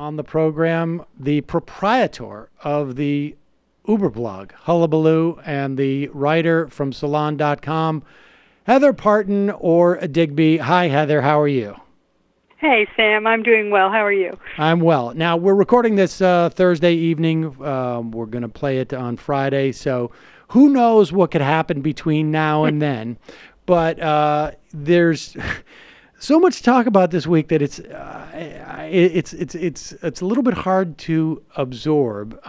on the program the proprietor of the Uber blog, Hullabaloo, and the writer from Salon.com, Heather Parton, or Digby. Hi, Heather. How are you? Hey, Sam. I'm doing well. How are you? I'm well. Now, we're recording this Thursday evening. We're going to play it on Friday, so who knows what could happen between now and then. But there's so much to talk about this week that it's a little bit hard to absorb.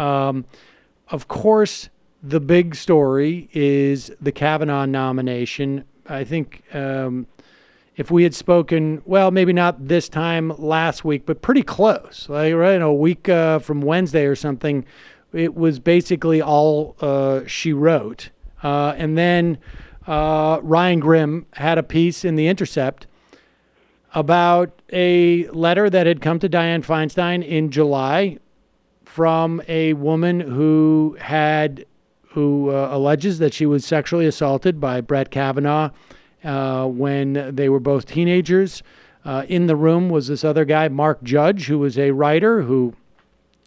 Of course, the big story is the Kavanaugh nomination. I think if we had spoken, well, maybe not this time last week, but pretty close, like right a week from Wednesday or something, it was basically all she wrote. And then Ryan Grimm had a piece in The Intercept about a letter that had come to Dianne Feinstein in July from a woman who alleges that she was sexually assaulted by Brett Kavanaugh when they were both teenagers. In the room was this other guy, Mark Judge, who was a writer who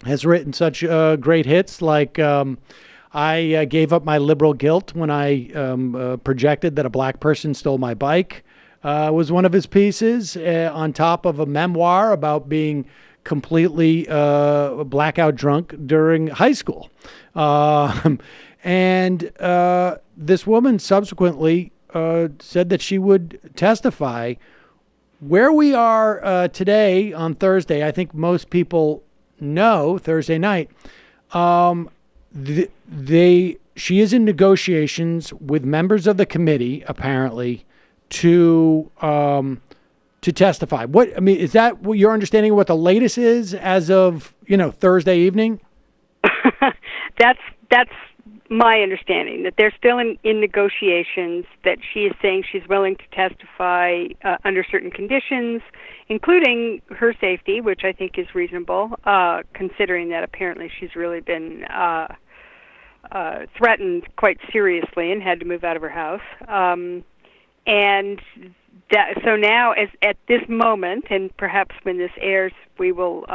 has written such great hits like I Gave Up My Liberal Guilt When I Projected That a Black Person Stole My Bike, was one of his pieces, on top of a memoir about being completely blackout drunk during high school. And this woman subsequently said that she would testify. Where we are today on Thursday, I think most people know, Thursday night, she is in negotiations with members of the committee, apparently, to testify. Is that what your understanding of what the latest is as of, Thursday evening? That's my understanding, that they're still in negotiations, that she is saying she's willing to testify under certain conditions, including her safety, which I think is reasonable, considering that apparently she's really been threatened quite seriously and had to move out of her house. So now, at this moment, and perhaps when this airs, we will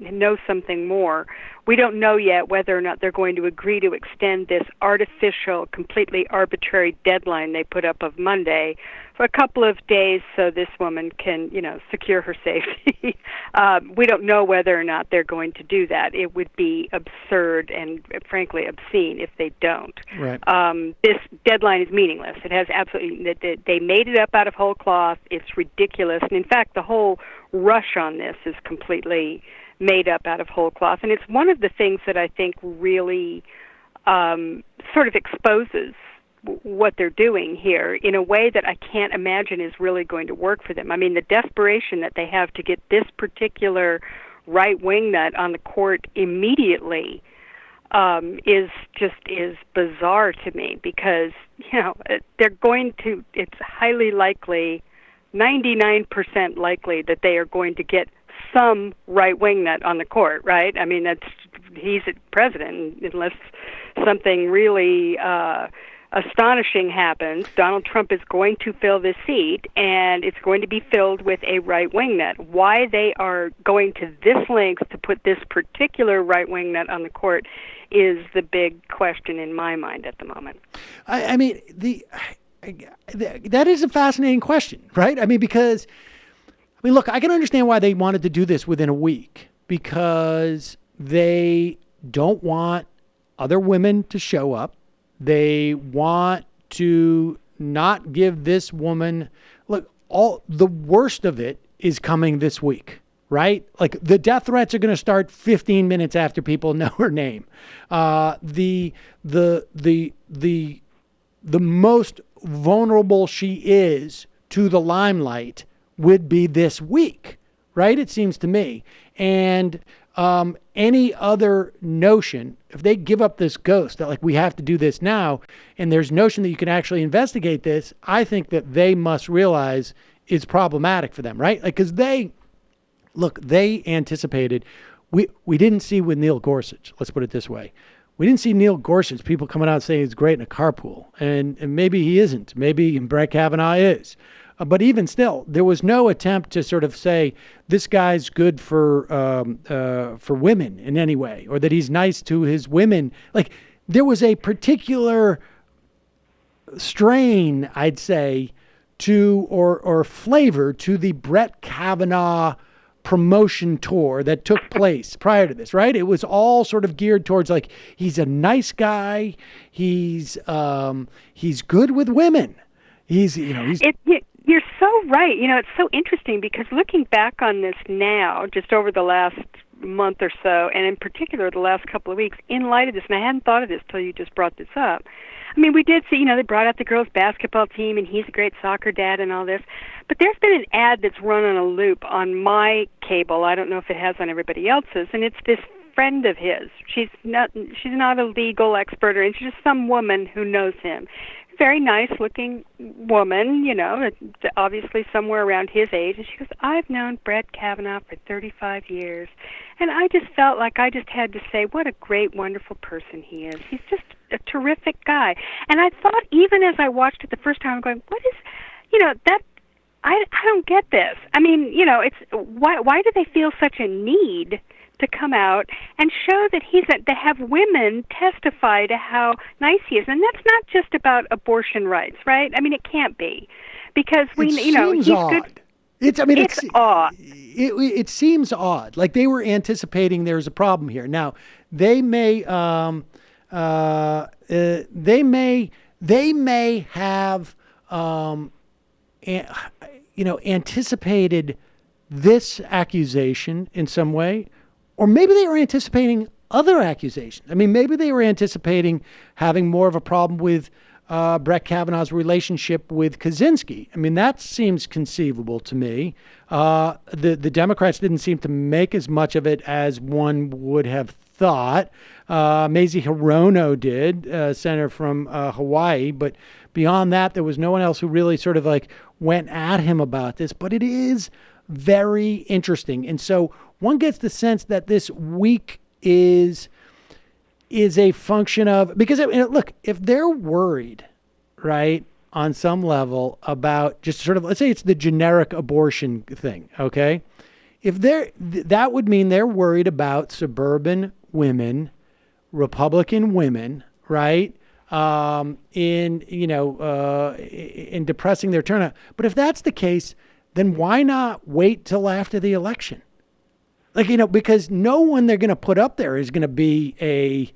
know something more. We don't know yet whether or not they're going to agree to extend this artificial, completely arbitrary deadline they put up of Monday for a couple of days so this woman can, secure her safety. We don't know whether or not they're going to do that. It would be absurd and, frankly, obscene if they don't. Right. This deadline is meaningless. It has absolutely, they made it up out of whole cloth. It's ridiculous. And, in fact, the whole rush on this is completely made up out of whole cloth. And it's one of the things that I think really sort of exposes what they're doing here in a way that I can't imagine is really going to work for them. I mean, the desperation that they have to get this particular right-wing nut on the court immediately is bizarre to me, because, they're going to, it's highly likely, 99% likely that they are going to get some right-wing nut on the court, right? I mean, he's a president. Unless something really astonishing happens, Donald Trump is going to fill this seat, and it's going to be filled with a right-wing nut. Why they are going to this length to put this particular right-wing nut on the court is the big question in my mind at the moment. I mean, that is a fascinating question, right? I mean, because, look, I can understand why they wanted to do this within a week, because they don't want other women to show up. They want to not give this woman, look, all the worst of it is coming this week, right? Like, the death threats are going to start 15 minutes after people know her name. The most vulnerable she is to the limelight would be this week, right? It seems to me. And any other notion, if they give up this ghost that, like, we have to do this now, and there's notion that you can actually investigate this, I think that they must realize is problematic for them, right? Like, because they anticipated, we didn't see with Neil Gorsuch, let's put it this way. We didn't see Neil Gorsuch, people coming out saying he's great in a carpool, and maybe he isn't. Maybe Brett Kavanaugh is. But even still, there was no attempt to sort of say this guy's good for women in any way, or that he's nice to his women. Like there was a particular strain, I'd say, to or flavor to the Brett Kavanaugh promotion tour that took place prior to this, right? It was all sort of geared towards like he's a nice guy, he's good with women. You're so right. It's so interesting because looking back on this now, just over the last month or so, and in particular the last couple of weeks, in light of this, and I hadn't thought of this till you just brought this up. I mean, we did see, they brought out the girls' basketball team, and he's a great soccer dad and all this. But there's been an ad that's run on a loop on my cable. I don't know if it has on everybody else's, and it's this friend of his. She's not a legal expert, or she's just some woman who knows him. Very nice-looking woman, obviously somewhere around his age. And she goes, I've known Brett Kavanaugh for 35 years. And I just felt like I just had to say, what a great, wonderful person he is. He's just a terrific guy. And I thought, even as I watched it the first time, I'm going, what is, that, I don't get this. I mean, it's, why do they feel such a need to come out and show that to have women testify to how nice he is? And that's not just about abortion rights, right? I mean, it can't be, because he's odd. Good. It's odd. It seems odd. Like they were anticipating there's a problem here. Now they may have anticipated this accusation in some way. Or maybe they were anticipating other accusations. I mean, maybe they were anticipating having more of a problem with Brett Kavanaugh's relationship with Kaczynski. I mean, that seems conceivable to me. The Democrats didn't seem to make as much of it as one would have thought. Mazie Hirono did, senator from Hawaii. But beyond that, there was no one else who really sort of like went at him about this. But it is very interesting. And so one gets the sense that this week is a function of, because look, if they're worried, right, on some level about just sort of, let's say it's the generic abortion thing, okay? If that would mean they're worried about suburban women, Republican women, right, in depressing their turnout. But if that's the case, then why not wait till after the election? Like, because no one they're going to put up there is going to be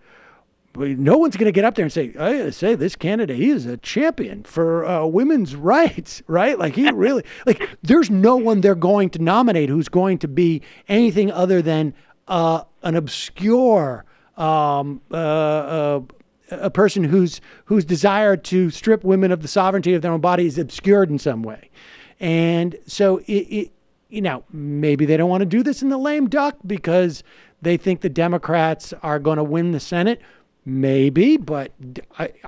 no one's going to get up there and say, I gotta say, this candidate, he is a champion for women's rights, right? Like he really, like there's no one they're going to nominate who's going to be anything other than an obscure, a person whose desire to strip women of the sovereignty of their own body is obscured in some way. And so maybe they don't want to do this in the lame duck because they think the Democrats are going to win the Senate. Maybe, but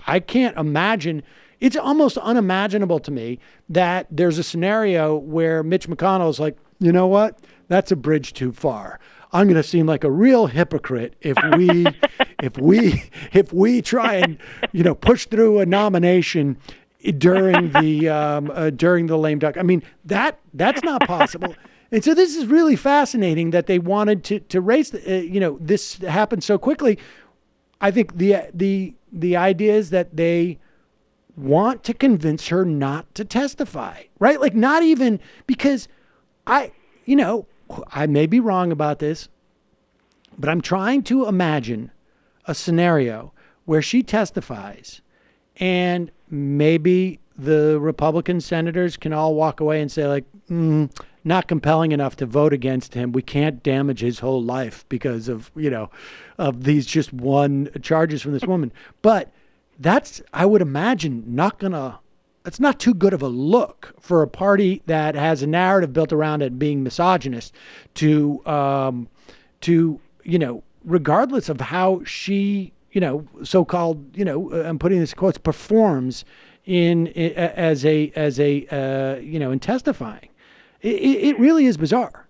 I can't imagine. It's almost unimaginable to me that there's a scenario where Mitch McConnell's like, you know what? That's a bridge too far. I'm going to seem like a real hypocrite if we try and push through a nomination during the lame duck. I mean, that's not possible. And so this is really fascinating that they wanted to raise this happened so quickly. I think the idea is that they want to convince her not to testify, right? Like not even because I may be wrong about this, but I'm trying to imagine a scenario where she testifies and maybe the Republican senators can all walk away and say like, not compelling enough to vote against him. We can't damage his whole life because of these just one charges from this woman. But that's, I would imagine, that's not too good of a look for a party that has a narrative built around it being misogynist to regardless of how she, so-called, I'm putting this in quotes, performs in testifying. It really is bizarre.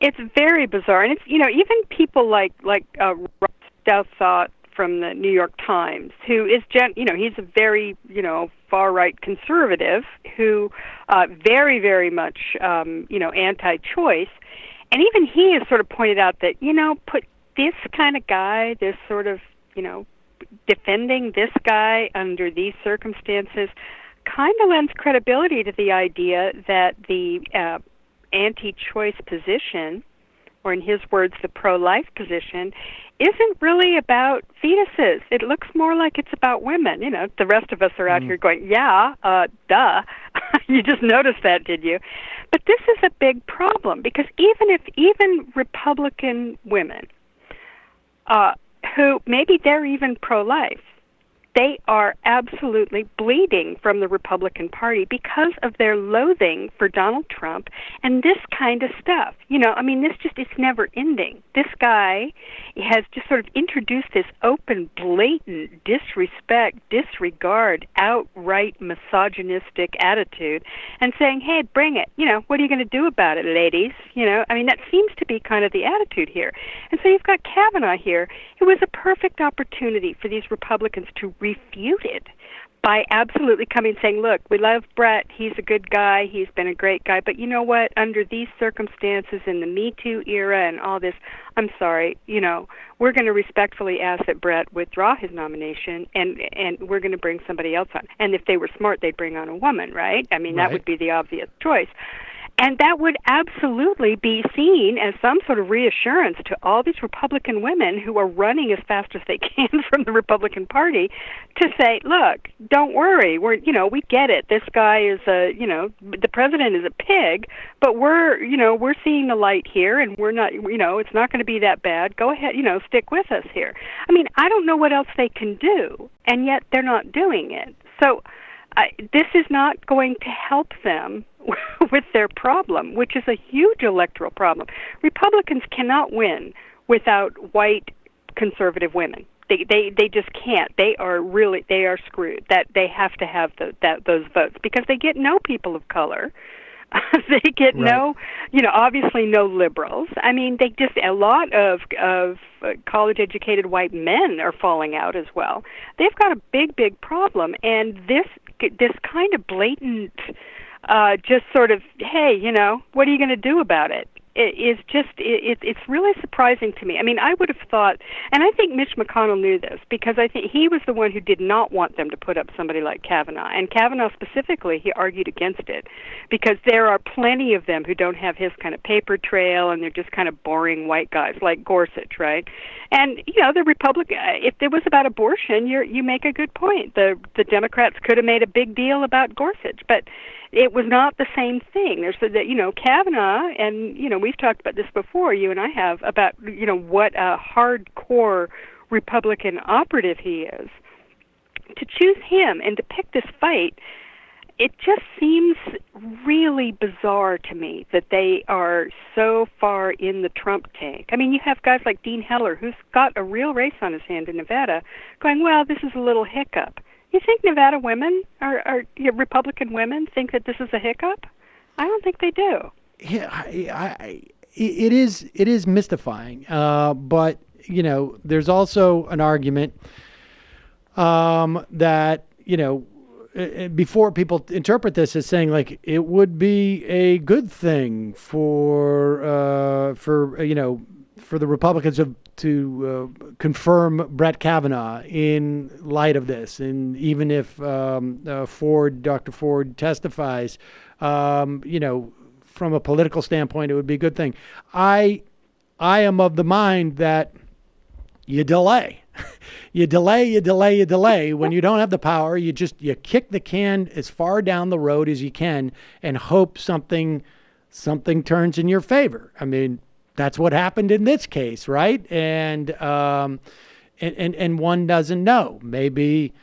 It's very bizarre, and it's even people like Ross Douthat from the New York Times, who is, he's a very, far-right conservative who very, very much, anti-choice. And even he has sort of pointed out that, put this kind of guy, this sort of, defending this guy under these circumstances kind of lends credibility to the idea that the anti-choice position, or in his words, the pro-life position, isn't really about fetuses. It looks more like it's about women. The rest of us are out here going, yeah, duh. You just noticed that, did you? But this is a big problem, because even Republican women, who maybe they're even pro-life, they are absolutely bleeding from the Republican Party because of their loathing for Donald Trump and this kind of stuff. It's never ending. This guy has just sort of introduced this open, blatant disrespect, disregard, outright misogynistic attitude and saying, hey, bring it. What are you going to do about it, ladies? That seems to be kind of the attitude here. And so you've got Kavanaugh here. It was a perfect opportunity for these Republicans to refute it by absolutely coming and saying, look, we love Brett. He's a good guy. He's been a great guy. But you know what? Under these circumstances in the Me Too era and all this, I'm sorry, we're going to respectfully ask that Brett withdraw his nomination, and we're going to bring somebody else on. And if they were smart, they'd bring on a woman, right? That would be the obvious choice. And that would absolutely be seen as some sort of reassurance to all these Republican women who are running as fast as they can from the Republican Party to say, look, don't worry, we get it. This guy is the president is a pig, but we're seeing the light here, and we're not, it's not going to be that bad. Go ahead, stick with us here. I don't know what else they can do, and yet they're not doing it. So this is not going to help them with their problem, which is a huge electoral problem. Republicans cannot win without white conservative women. They just can't. They are screwed. That they have to have those votes because they get no people of color. They get no, obviously no liberals. They just, a lot of college-educated white men are falling out as well. They've got a big problem, and this kind of blatant, just sort of, hey, what are you going to do about it? It's really surprising to me. I would have thought, and I think Mitch McConnell knew this, because I think he was the one who did not want them to put up somebody like Kavanaugh. And Kavanaugh specifically, he argued against it, because there are plenty of them who don't have his kind of paper trail, and they're just kind of boring white guys like Gorsuch, right? And, the Republican, if it was about abortion, you make a good point. The Democrats could have made a big deal about Gorsuch, but it was not the same thing. There's Kavanaugh, and we've talked about this before, you and I have, about what a hardcore Republican operative he is. To choose him and to pick this fight, it just seems really bizarre to me that they are so far in the Trump tank. You have guys like Dean Heller, who's got a real race on his hand in Nevada, going, well, this is a little hiccup. You think Nevada women, or Republican women, think that this is a hiccup? I don't think they do. Yeah, it is mystifying. But there's also an argument that before people interpret this as saying like it would be a good thing for the Republicans to confirm Brett Kavanaugh in light of this, and even if Dr. Ford testifies, from a political standpoint, it would be a good thing. I am of the mind that you delay. You delay. When you don't have the power, you kick the can as far down the road as you can and hope something turns in your favor. That's what happened in this case, right? And one doesn't know. Maybe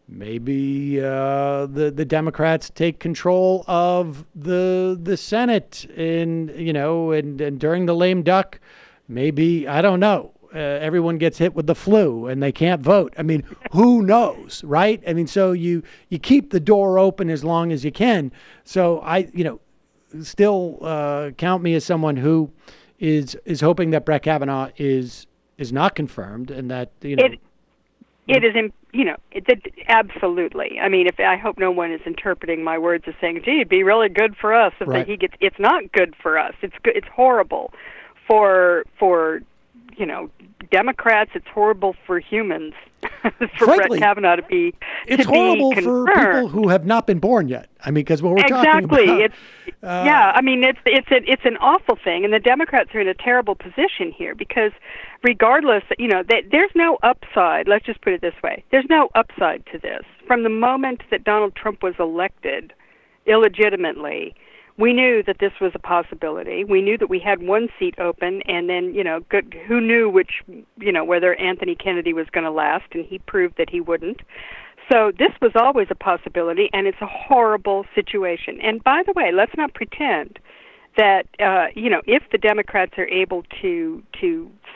the Democrats take control of the Senate, and during the lame duck, maybe, I don't know. Everyone gets hit with the flu and they can't vote. Who knows, right? So you keep the door open as long as you can. So I, still count me as someone who is hoping that Brett Kavanaugh is not confirmed, and that It is, absolutely. I mean, I hope no one is interpreting my words as saying, "Gee, it'd be really good for us if Right. he gets." It's not good for us. It's good. It's horrible for Democrats. It's horrible for humans. For Frankly, Brett Kavanaugh to be it's to be horrible confirmed. for people who have not been born yet. I mean, because what we're talking Exactly. about. I mean, it's an awful thing, and the Democrats are in a terrible position here because, regardless, there's no upside. Let's just put it this way: there's no upside to this. From the moment that Donald Trump was elected illegitimately, we knew that this was a possibility. We knew that we had one seat open, and then, who knew whether Anthony Kennedy was going to last, and he proved that he wouldn't. So this was always a possibility, and it's a horrible situation. And by the way, let's not pretend that, if the Democrats are able to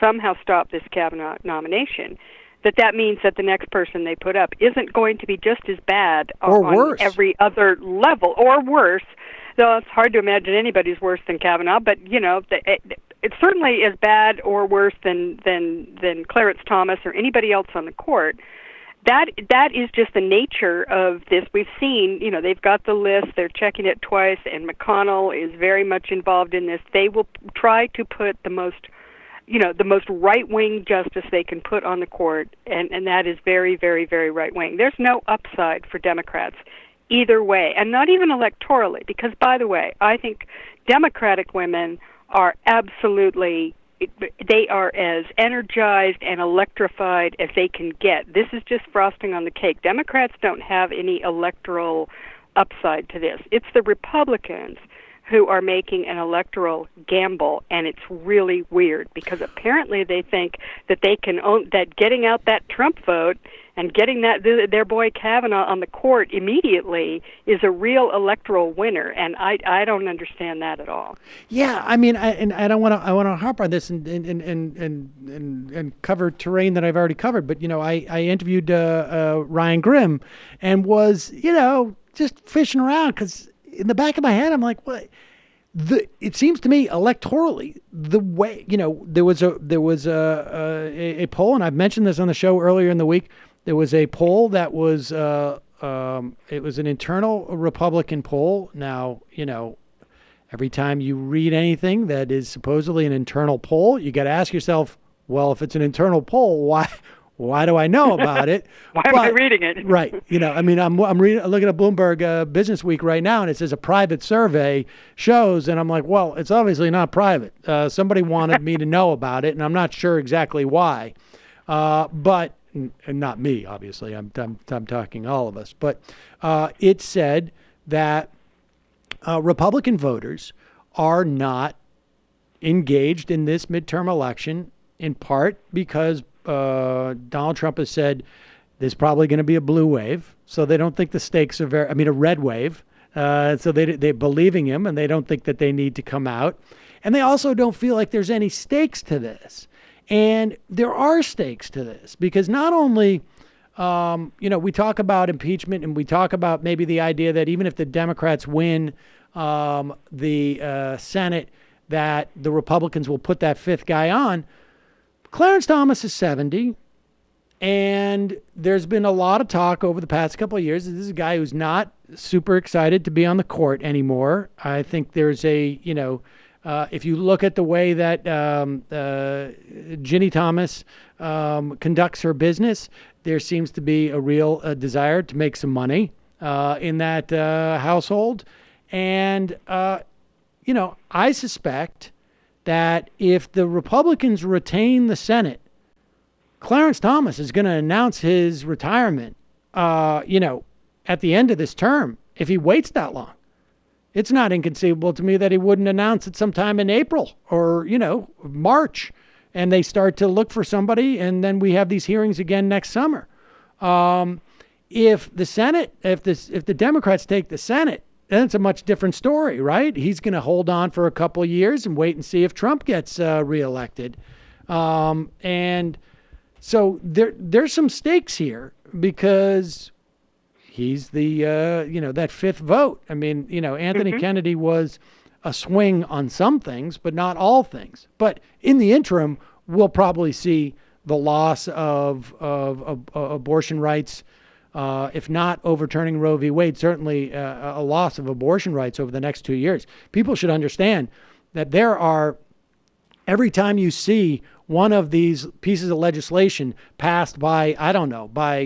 somehow stop this Kavanaugh nomination, that means that the next person they put up isn't going to be just as bad or on worse. Every other level, or worse. Though it's hard to imagine anybody's worse than Kavanaugh, but it's certainly as bad or worse than Clarence Thomas or anybody else on the court. That is just the nature of this. We've seen, they've got the list, they're checking it twice, and McConnell is very much involved in this. They will try to put the most right-wing justice they can put on the court, and that is very, very, very right-wing. There's no upside for Democrats either way, and not even electorally, because, by the way, I think Democratic women are they are as energized and electrified as they can get. This is just frosting on the cake. Democrats don't have any electoral upside to this. It's the Republicans who are making an electoral gamble, and it's really weird because apparently they think that they can own that getting out that Trump vote and getting their boy Kavanaugh on the court immediately is a real electoral winner, and I don't understand that at all. Yeah, I mean, I don't want to harp on this and cover terrain that I've already covered, but I interviewed Ryan Grimm and was just fishing around because in the back of my head I'm like, what? It seems to me electorally the way there was a poll, and I've mentioned this on the show earlier in the week. There was a poll that was it was an internal Republican poll. Now every time you read anything that is supposedly an internal poll, you got to ask yourself, well, if it's an internal poll, why do I know about it? Why am I reading it? Right. I'm looking at Bloomberg Business Week right now, and it says a private survey shows, and I'm like, well, it's obviously not private. Somebody wanted me to know about it, and I'm not sure exactly why. But and not me, obviously. I'm talking all of us. But it said that Republican voters are not engaged in this midterm election, in part because Donald Trump has said there's probably going to be a blue wave, so they don't think the stakes are a red wave. So they're believing him, and they don't think that they need to come out. And they also don't feel like there's any stakes to this. And there are stakes to this because not only, we talk about impeachment and we talk about maybe the idea that even if the Democrats win the Senate, that the Republicans will put that fifth guy on. Clarence Thomas is 70, and there's been a lot of talk over the past couple of years. This is a guy who's not super excited to be on the court anymore. I think there's if you look at the way that Ginny Thomas conducts her business, there seems to be a real desire to make some money in that household. And, I suspect that if the Republicans retain the Senate, Clarence Thomas is going to announce his retirement, at the end of this term, if he waits that long. It's not inconceivable to me that he wouldn't announce it sometime in April or, March, and they start to look for somebody, and then we have these hearings again next summer. If the Democrats take the Senate, then it's a much different story, right? He's going to hold on for a couple of years and wait and see if Trump gets reelected. And so there's some stakes here because he's the, that fifth vote. I mean, Anthony Kennedy was a swing on some things, but not all things. But in the interim, we'll probably see the loss of abortion rights, if not overturning Roe v. Wade, certainly a loss of abortion rights over the next 2 years. People should understand that there are, every time you see one of these pieces of legislation passed by, I don't know, by,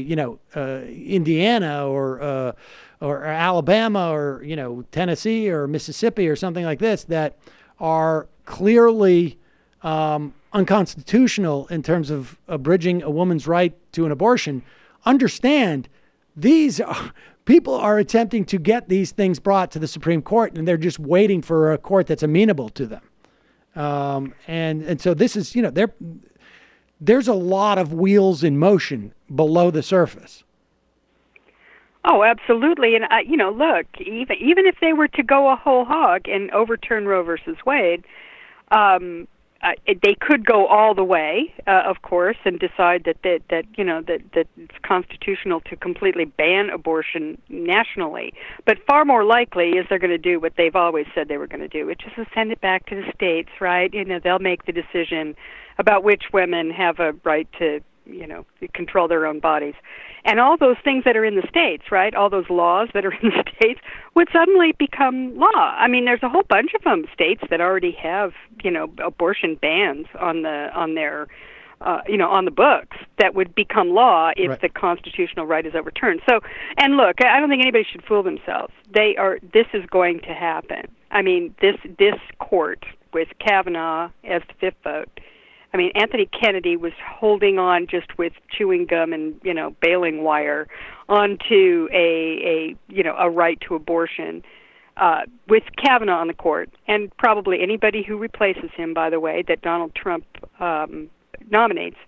Indiana or Alabama or, Tennessee or Mississippi or something like this that are clearly unconstitutional in terms of abridging a woman's right to an abortion, understand people are attempting to get these things brought to the Supreme Court, and they're just waiting for a court that's amenable to them. And so this is, there's a lot of wheels in motion below the surface. Oh, absolutely. And, look, even if they were to go a whole hog and overturn Roe versus Wade, they could go all the way, of course, and decide that it's constitutional to completely ban abortion nationally. But far more likely is they're going to do what they've always said they were going to do, which is to send it back to the states, right? They'll make the decision about which women have a right to, control their own bodies. And all those things that are in the states, right, all those laws that are in the states would suddenly become law. I mean, there's a whole bunch of them, states that already have, abortion bans on their, on the books that would become law if right. the constitutional right is overturned. So, and look, I don't think anybody should fool themselves. This is going to happen. I mean, this court with Kavanaugh as the fifth vote. I mean, Anthony Kennedy was holding on just with chewing gum and, baling wire onto a right to abortion with Kavanaugh on the court, and probably anybody who replaces him, by the way, that Donald Trump nominates.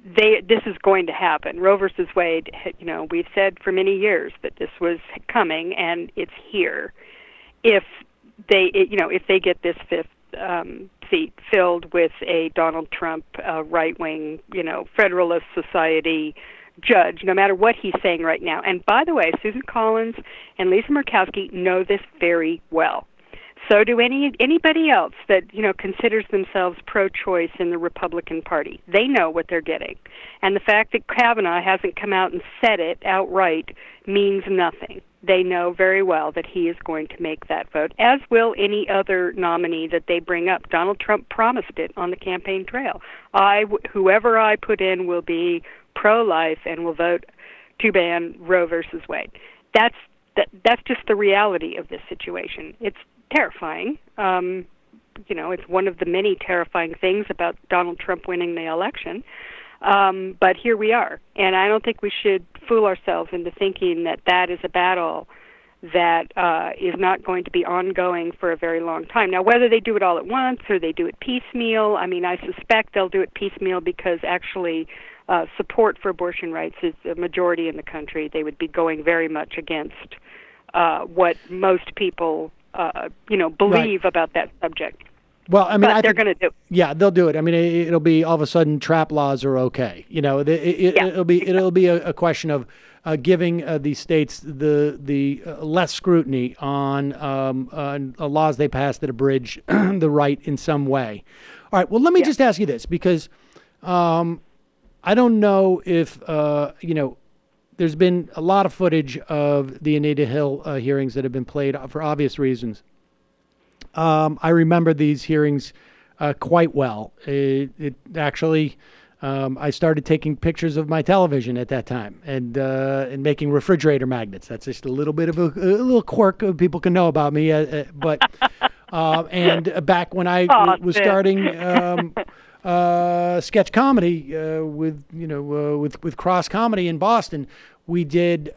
This is going to happen. Roe versus Wade, we've said for many years that this was coming, and it's here. If they get this fifth seat filled with a Donald Trump right-wing, Federalist Society judge, no matter what he's saying right now. And by the way, Susan Collins and Lisa Murkowski know this very well. So do anybody else that, considers themselves pro-choice in the Republican Party. They know what they're getting. And the fact that Kavanaugh hasn't come out and said it outright means nothing. They know very well that he is going to make that vote, as will any other nominee that they bring up. Donald Trump promised it on the campaign trail. Whoever I put in will be pro-life and will vote to ban Roe versus Wade. That's just the reality of this situation. It's terrifying. It's one of the many terrifying things about Donald Trump winning the election. But here we are. And I don't think we should fool ourselves into thinking that is a battle that is not going to be ongoing for a very long time. Now, whether they do it all at once or they do it piecemeal, I mean, I suspect they'll do it piecemeal because actually support for abortion rights is a majority in the country. They would be going very much against what most people, believe right. about that subject. Well, I mean, they're going to do it. Yeah, they'll do it. I mean, it'll be all of a sudden trap laws are okay. It'll be a question of giving the states the less scrutiny on laws they pass that abridge the right in some way. All right. Well, let me just ask you this, because I don't know if there's been a lot of footage of the Anita Hill hearings that have been played for obvious reasons. I remember these hearings quite well. It actually, I started taking pictures of my television at that time and making refrigerator magnets. That's just a little bit of a little quirk people can know about me. But and back when I was starting sketch comedy with Cross Comedy in Boston, we did.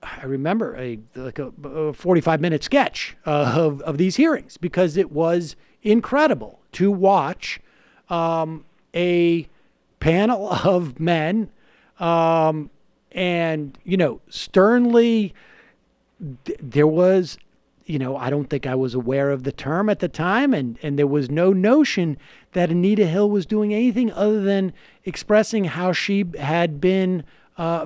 I remember a 45-minute sketch of these hearings, because it was incredible to watch a panel of men and sternly. There was, I don't think I was aware of the term at the time, and there was no notion that Anita Hill was doing anything other than expressing how she had been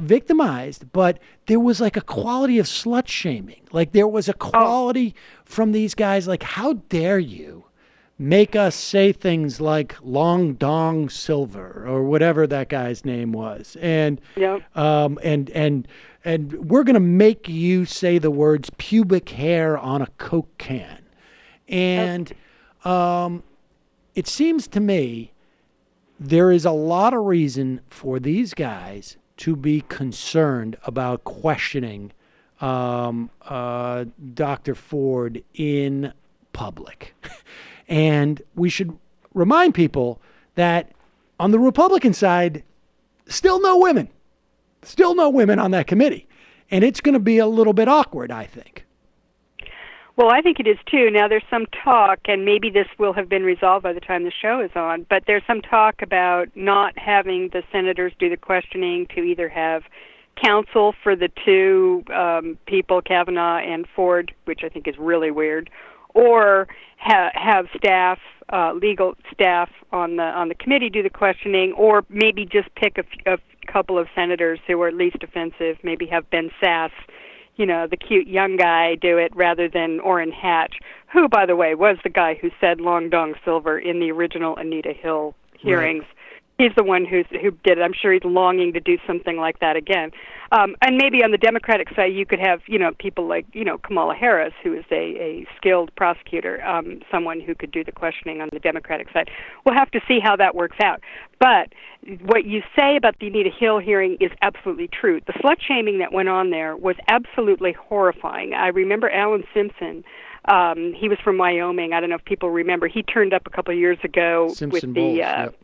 victimized. But there was like a quality of slut shaming. Like there was a quality from these guys, like, how dare you make us say things like long dong silver or whatever that guy's name was. And, Yep. and we're going to make you say the words pubic hair on a Coke can. And it seems to me there is a lot of reason for these guys to be concerned about questioning Dr. Ford in public. And we should remind people that on the Republican side, still no women on that committee. And it's going to be a little bit awkward, I think. Well, I think it is too. Now, there's some talk, and maybe this will have been resolved by the time the show is on, but there's some talk about not having the senators do the questioning, to either have counsel for the two people, Kavanaugh and Ford, which I think is really weird, or have staff, legal staff on the committee do the questioning, or maybe just pick a couple of senators who are at least offensive, maybe have Ben Sass, the cute young guy, do it rather than Orrin Hatch, who, by the way, was the guy who said long dong silver in the original Anita Hill hearings. Right. He's the one who did it. I'm sure he's longing to do something like that again. And maybe on the Democratic side, you could have, people like, Kamala Harris, who is a skilled prosecutor, someone who could do the questioning on the Democratic side. We'll have to see how that works out. But what you say about the Anita Hill hearing is absolutely true. The slut-shaming that went on there was absolutely horrifying. I remember Alan Simpson. He was from Wyoming. I don't know if people remember. He turned up a couple of years ago Simpson with the... Bulls, yep.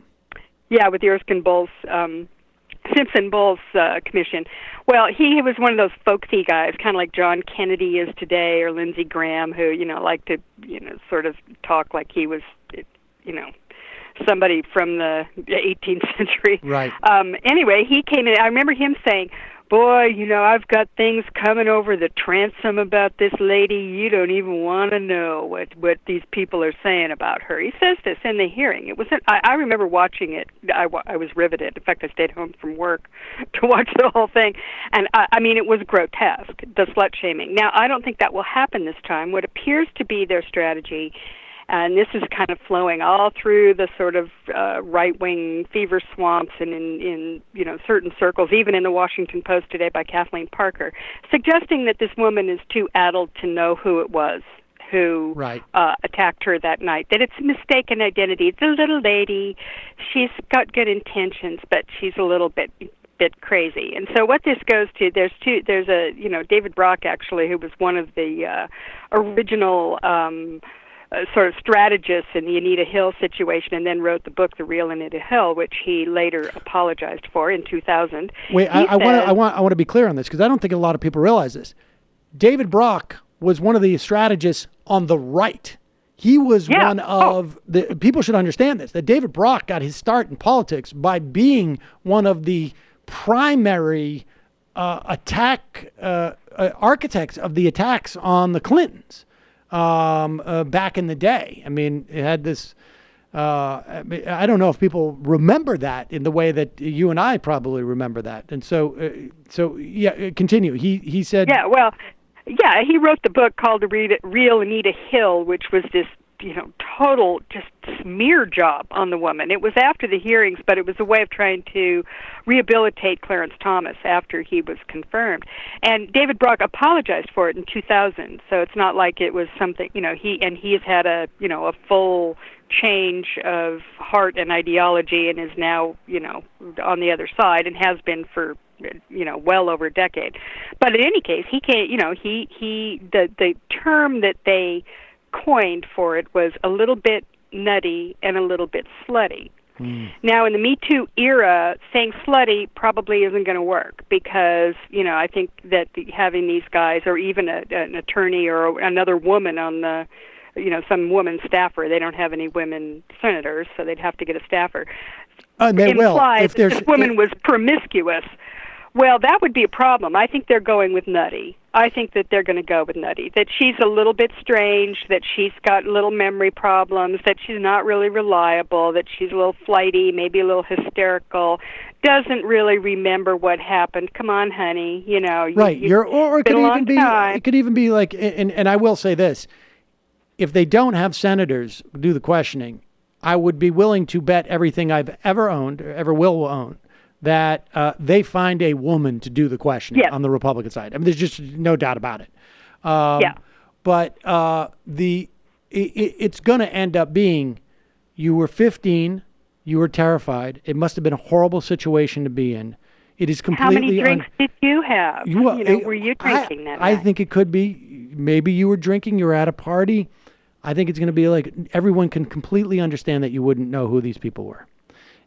Yeah, with the Erskine Bulls, Simpson Bulls Commission. Well, he was one of those folksy guys, kind of like John Kennedy is today, or Lindsey Graham, who, like to, sort of talk like he was, somebody from the 18th century. Right. Anyway, he came in. I remember him saying, boy, I've got things coming over the transom about this lady. You don't even want to know what these people are saying about her. He says this in the hearing. It was. I remember watching it. I was riveted. In fact, I stayed home from work to watch the whole thing. And, it was grotesque, the slut-shaming. Now, I don't think that will happen this time. What appears to be their strategy, and this is kind of flowing all through the sort of right-wing fever swamps and in certain circles, even in the Washington Post today by Kathleen Parker, suggesting that this woman is too addled to know who it was who attacked her that night, that it's a mistaken identity. It's a little lady. She's got good intentions, but she's a little bit crazy. And so what this goes to, there's David Brock, actually, who was one of the original sort of strategist in the Anita Hill situation, and then wrote the book The Real Anita Hill, which he later apologized for in 2000. Wait, I want to be clear on this, because I don't think a lot of people realize this. David Brock was one of the strategists on the right. He was one of the people should understand this, that David Brock got his start in politics by being one of the primary architects of the attacks on the Clintons. Back in the day. It had this, I don't know if people remember that in the way that you and I probably remember that. And so continue. He said... he wrote the book called The Real Anita Hill, which was this, total just smear job on the woman. It was after the hearings, but it was a way of trying to rehabilitate Clarence Thomas after he was confirmed. And David Brock apologized for it in 2000, so it's not like it was something, he has had a full change of heart and ideology and is now, on the other side and has been for well over a decade. But in any case, he can't, the term that they coined for it was a little bit nutty and a little bit slutty. Now, in the Me Too era, saying slutty probably isn't going to work because, I think that having these guys, or even an attorney or another woman on the, some woman staffer, they don't have any women senators, so they'd have to get a staffer, implies that this woman was promiscuous. Well, that would be a problem. I think they're going with nutty. I think that they're going to go with nutty, that she's a little bit strange, that she's got little memory problems, that she's not really reliable, that she's a little flighty, maybe a little hysterical, doesn't really remember what happened. Come on, honey, Right. It could even be like, and I will say this, if they don't have senators do the questioning, I would be willing to bet everything I've ever owned or ever will own that they find a woman to do the questioning Yes. on the Republican side. I mean, there's just no doubt about it. Yeah. But it's going to end up being, you were 15, you were terrified. It must have been a horrible situation to be in. It is completely. How many drinks did you have? Were you drinking that night? I think it could be, maybe you were drinking, you were at a party. I think it's going to be like everyone can completely understand that you wouldn't know who these people were.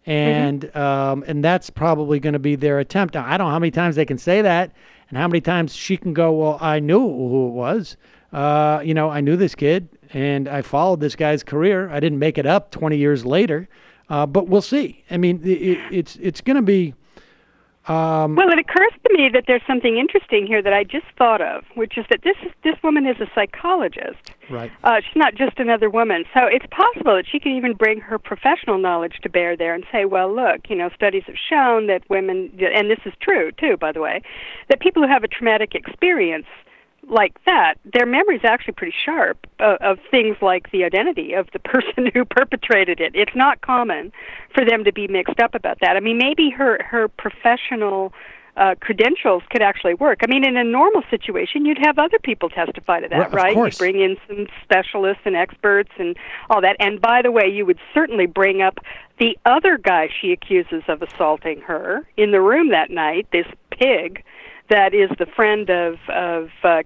And and that's probably going to be their attempt. Now, I don't know how many times they can say that and how many times she can go, well, I knew who it was. I knew this kid and I followed this guy's career. I didn't make it up 20 years later, but we'll see. I mean, it's going to be. Well, it occurs to me that there's something interesting here that I just thought of, which is that this woman is a psychologist. Right. She's not just another woman. So it's possible that she can even bring her professional knowledge to bear there and say, well, look, studies have shown that women, and this is true, too, by the way, that people who have a traumatic experience like that, their memory is actually pretty sharp of things like the identity of the person who perpetrated it. It's not common for them to be mixed up about that. I mean, maybe her professional credentials could actually work. I mean, in a normal situation, you'd have other people testify to that, right? You'd bring in some specialists and experts and all that. And by the way, you would certainly bring up the other guy she accuses of assaulting her in the room that night, this pig that is the friend of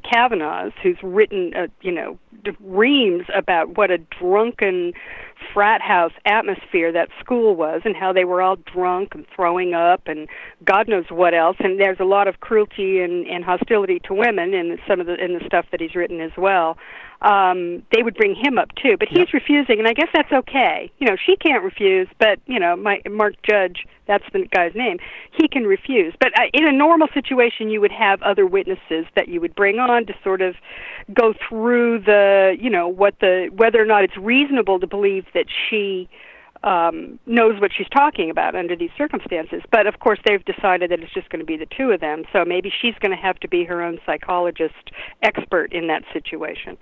Kavanaugh's, who's written, reams about what a drunken frat house atmosphere that school was and how they were all drunk and throwing up and God knows what else. And there's a lot of cruelty and hostility to women in the stuff that he's written as well. They would bring him up too, but he's refusing, and I guess that's okay. She can't refuse, but Mark Judge, that's the guy's name, he can refuse. But in a normal situation, you would have other witnesses that you would bring on to sort of go through whether or not it's reasonable to believe that she knows what she's talking about under these circumstances. But of course, they've decided that it's just going to be the two of them. So maybe she's going to have to be her own psychologist expert in that situation.